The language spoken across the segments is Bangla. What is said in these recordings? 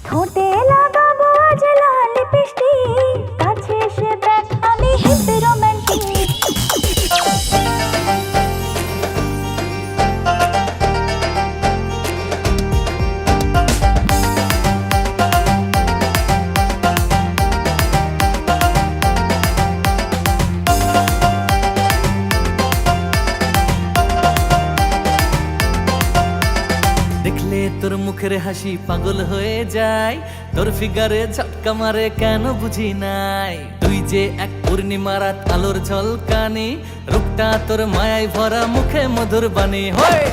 ঠোঁটে লাগাবো আজ লাল লিপস্টিক, কাছে এসে দেখ আমি হিপ রোমান্টিক। দেখলে তোর মুখের হাসি পাগল হয়ে যায়, তোর ফিগারে ঝটকা মারে কেন বুঝি নাই। তুই যে এক পূর্ণিমা রাত আলোর ঝলকানি, রূপটা তোর মায়ায় ভরা মুখে মধুর বাণী হয়।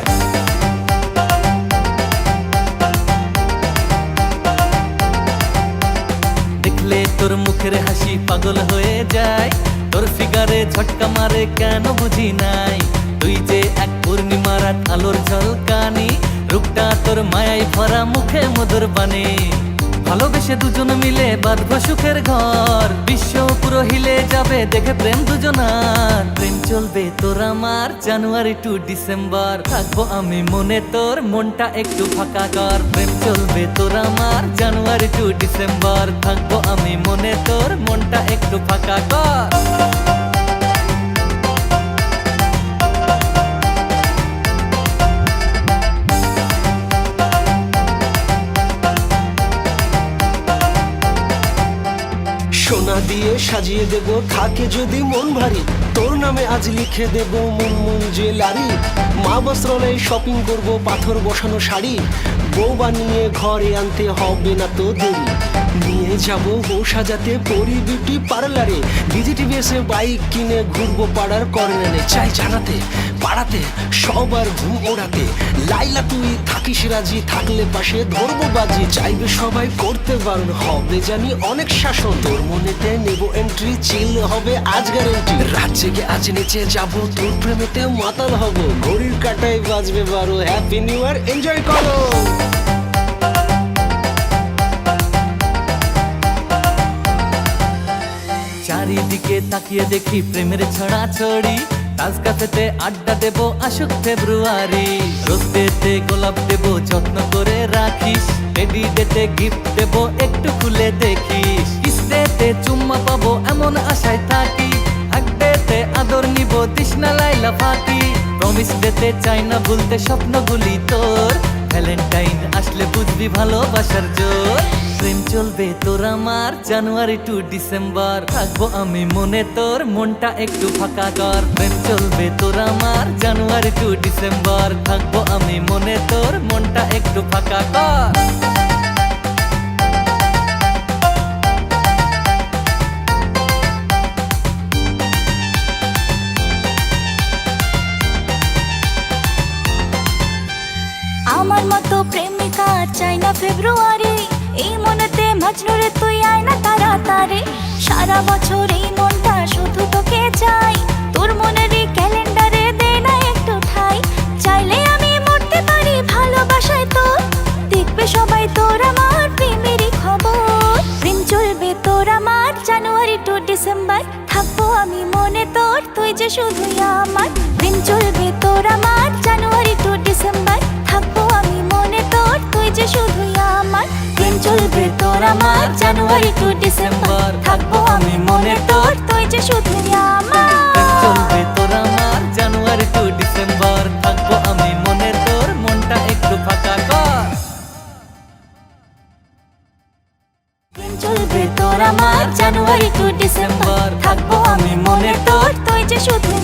দেখলে তোর মুখের হাসি পাগল হয়ে যায়, তোর ফিগারে ঝটকা মারে কেন বুঝি নাই। তুই যে এক পূর্ণিমা রাত আলোর ঝলকানি, রূপটা তোর মায়ায় ভরা মুখে মধুর বাণী। ভালোবেসে দুজন মিলে বাঁধবো সুখের ঘর, বিশ্ব পুরো হিলে যাবে দেখে প্রেম দুজনার। প্রেম চলবে তোর আমার জানুয়ারি টু ডিসেম্বর, থাকবো আমি মনে তোর মনটা একটু ফাঁকা কর। প্রেম চলবে তোর আমার জানুয়ারি টু ডিসেম্বর, থাকবো আমি মনে তোর মনটা একটু ফাঁকা কর। সোনা দিয়ে সাজিয়ে দেব থাকে যদি মন ভারী, তোর নামে আজ লিখে দেব মুনমুন জুয়েলারি। মা বস্ত্রালয়ে শপিং করব পাথর বসানো শাড়ি, বউ বানিয়ে ঘরে আনতে হবে না তো দেরি। নিয়ে যাব বউ সাজাতে পরি বিউটি পার্লারে, ডিজিটিভিএসে বাইক কিনে ঘুরবো পাড়ার কর্নারে। চাই জানাতে পাড়াতে সবার ঘুম ওড়াতে, লাইলা তুই থাকিস রাজি, থাকলে পাশে ধরবো বাজি। চাইবে সবাই করতে বারণ, হবে জানি অনেক শাসন। তোর মনেতে নেব এন্ট্রি, চিল হবে আজ গ্যারেন্টি। রাত জেগে আজ নেচে যাবো, তোর প্রেমেতে মাতাল হব। ঘড়ির কাটায় বাজবে 12, হ্যাপি নিউ ইয়ার, এনজয় করো। চারিদিকে তাকিয়ে দেখি প্রেমের ছড়াছড়ি, তাজ ক্যাফেতে আড্ডা দেব আসুক ফেব্রুয়ারি। রোজ ডেতে গোলাপ দেব যত্ন করে রাখিস, টেডি ডেতে গিফট দেব একটু খুলে দেখিস। কিস ডেতে চুম্মা পাবো এমন আশায় থাকি, হাগ ডেতে আদর নিব তৃষ্ণা লাইলা ফাঁকি। প্রমিস ডেতে চাই না ভুলতে স্বপ্নগুলি তোর, ভ্যালেন্টাইন আসলে বুঝবি ভালোবাসার জোর। প্রেম চলবে তোর আমার জানুয়ারি টু ডিসেম্বর, থাকবো আমি মনে তোর মনটা একটু ফাঁকা কর। প্রেম চলবে তোর আমার জানুয়ারি টু ডিসেম্বর, থাকবো আমি মনে তোর মনটা একটু ফাঁকা কর। আমার মতো প্রেমিকা চাই না ফেব্রুয়ারি, এই মনেতে মজনুরে তুই আয় না তাড়াতাড়ি। সারা বছর এই মনটা শুধু তোকে চাই, তোর মনেরই ক্যালেন্ডারে দে না একটু ঠাই। চাইলে আমি মরতে পারি ভালোবাসায় তোর, দেখবে সবাই তোর আমার প্রেমেরই খবর। প্রেম চলবে তোর আমার জানুয়ারি টু ডিসেম্বর, থাকবো আমি মনে তোর, তুই যে শুধুই আমার। প্রেম চলবে তোর আমার জানুয়ারি টু ডিসেম্বর, থাকবো আমি মনে তোর, তুই যে শুধুই আমার। প্রেম চলবে তোর আমার জানুয়ারি টু ডিসেম্বর, থাকবো আমি মনে তোর, তুই যে শুধুই আমার। প্রেম চলবে তোর আমার জানুয়ারি টু ডিসেম্বর, থাকবো আমি মনে তোর মনটা একটু ফাঁকা কর। প্রেম চলবে তোর আমার জানুয়ারি টু ডিসেম্বর, থাকবো আমি মনে তোর, তুই যে শুধুই